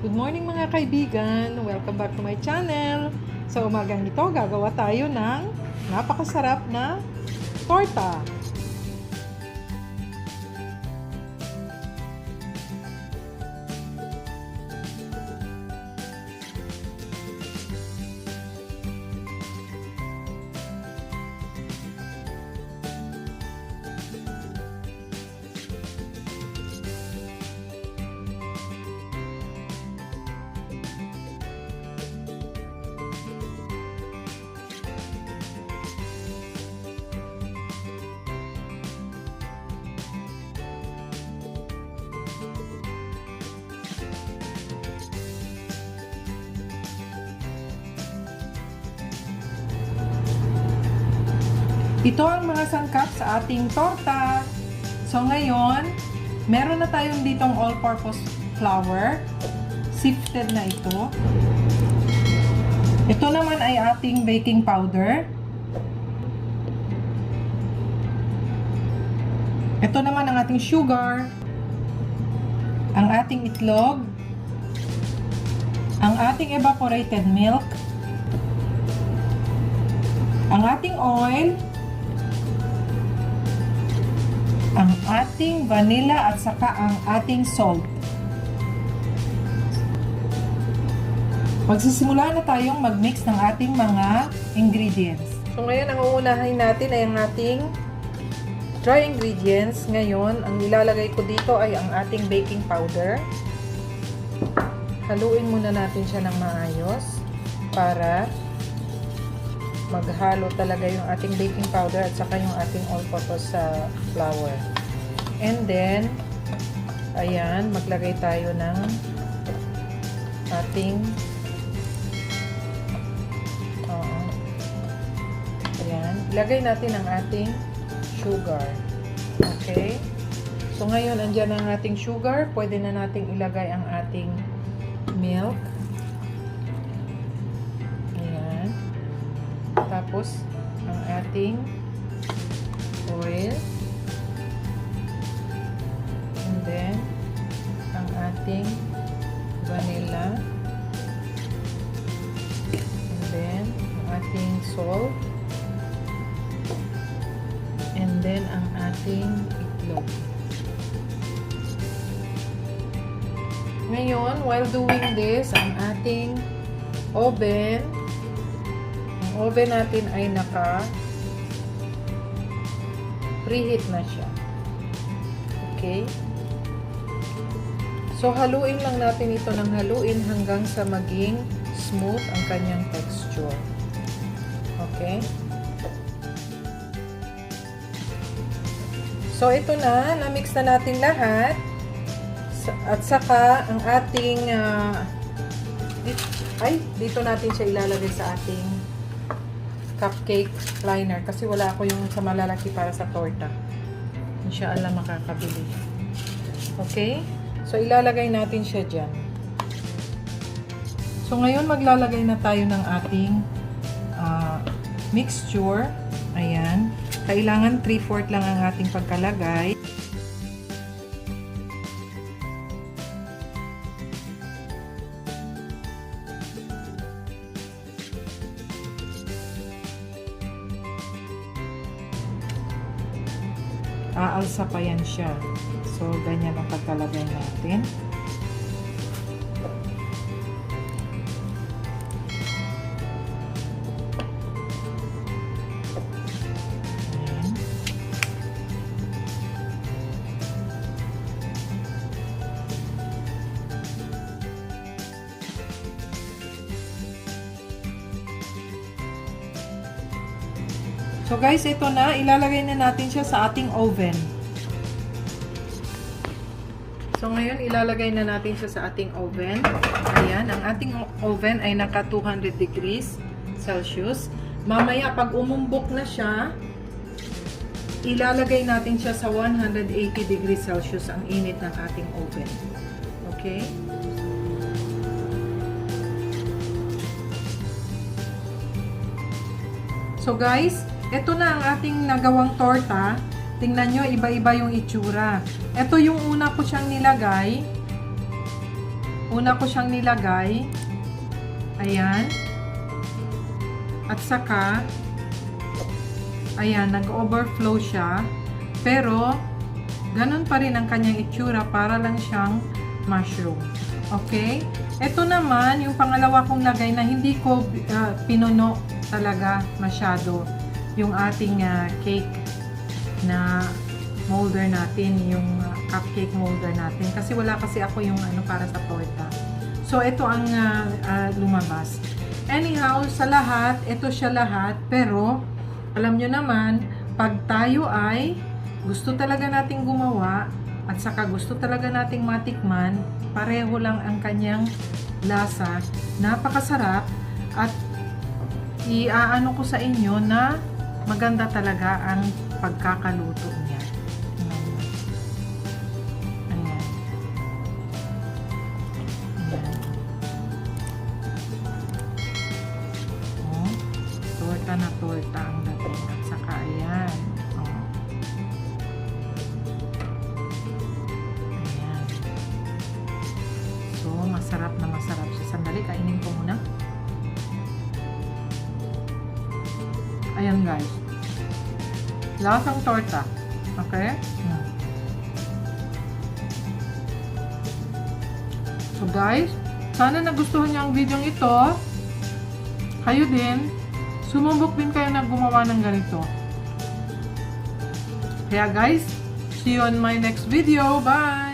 Good morning mga kaibigan! Welcome back to my channel! Sa umagang ito, gagawa tayo ng napakasarap na torta. Ito ang mga sangkap sa ating torta. So ngayon, meron na tayong ditong all-purpose flour. Sifted na ito. Ito naman ay ating baking powder. Ito naman ang ating sugar. Ang ating itlog. Ang ating evaporated milk. Ang ating oil. Ang ating vanilla at saka ang ating salt. Magsisimula na tayong mag-mix ng ating mga ingredients. So ngayon, ang uunahin natin ay ang ating dry ingredients. Ngayon, ang ilalagay ko dito ay ang ating baking powder. Haluin muna natin siya ng maayos para maghalo talaga yung ating baking powder at saka yung ating all-purpose flour. And then, ayan, maglagay tayo ng ating ayan, ilagay natin ang ating sugar. Okay? So, ngayon, andyan ang ating sugar. Pwede na nating ilagay ang ating milk. Tapos, ang ating oil. And then, ang ating vanilla. And then, ang ating salt. And then, ang ating itlog. Ngayon, while doing this, ang ating oven natin ay preheat na siya. Okay? So, haluin lang natin ito ng haluin hanggang sa maging smooth ang kanyang texture. Okay? So, ito na-mix na natin lahat. At saka, ang ating dito natin siya ilalagay sa ating cupcake liner kasi wala ako yung sa malalaki para sa torta. Inshallah makakabili. Okay? So, ilalagay natin siya dyan. So, ngayon maglalagay na tayo ng ating mixture. Ayan. Kailangan 3/4 lang ang ating pagkalagay. Aalsa pa yan siya. So, ganyan ang pagkalagay natin. Ayan. So guys, ito na. Ilalagay na natin siya sa ating oven. So ngayon, ilalagay na natin siya sa ating oven. Ayan, ang ating oven ay naka 200 degrees Celsius. Mamaya, pag umumbok na siya, ilalagay natin siya sa 180 degrees Celsius ang init ng ating oven. Okay? So guys, ito na ang ating nagawang torta. Tingnan nyo, iba-iba yung itsura. Ito yung una ko siyang nilagay. una ko siyang nilagay. Ayan. At saka, ayan, nag-overflow siya. Pero, ganun pa rin ang kanyang itsura, para lang siyang mushroom. Okay? Ito naman, yung pangalawa kong lagay na hindi ko pinuno talaga masyado. Yung ating cake na molder natin, yung cupcake molder natin. Kasi wala kasi ako yung para sa torta. So, ito ang lumabas. Anyhow, sa lahat, ito siya lahat. Pero, alam nyo naman, pag tayo ay gusto talaga nating gumawa at saka gusto talaga nating matikman, pareho lang ang kanyang lasa. Napakasarap at iaano ko sa inyo na maganda talaga ang pagkakaluto niya. Ayan. Ayan. Oh, torta na torta ang dating. At saka ayan. Oh. Ayan. So, masarap na masarap siya. Sandali, kainin ko muna. Ayan guys. Lasang torta. Okay? So guys, sana nagustuhan niyo ang video ito. Kayo din, sumubok din kayo na gumawa ng ganito. Kaya guys, see you on my next video. Bye!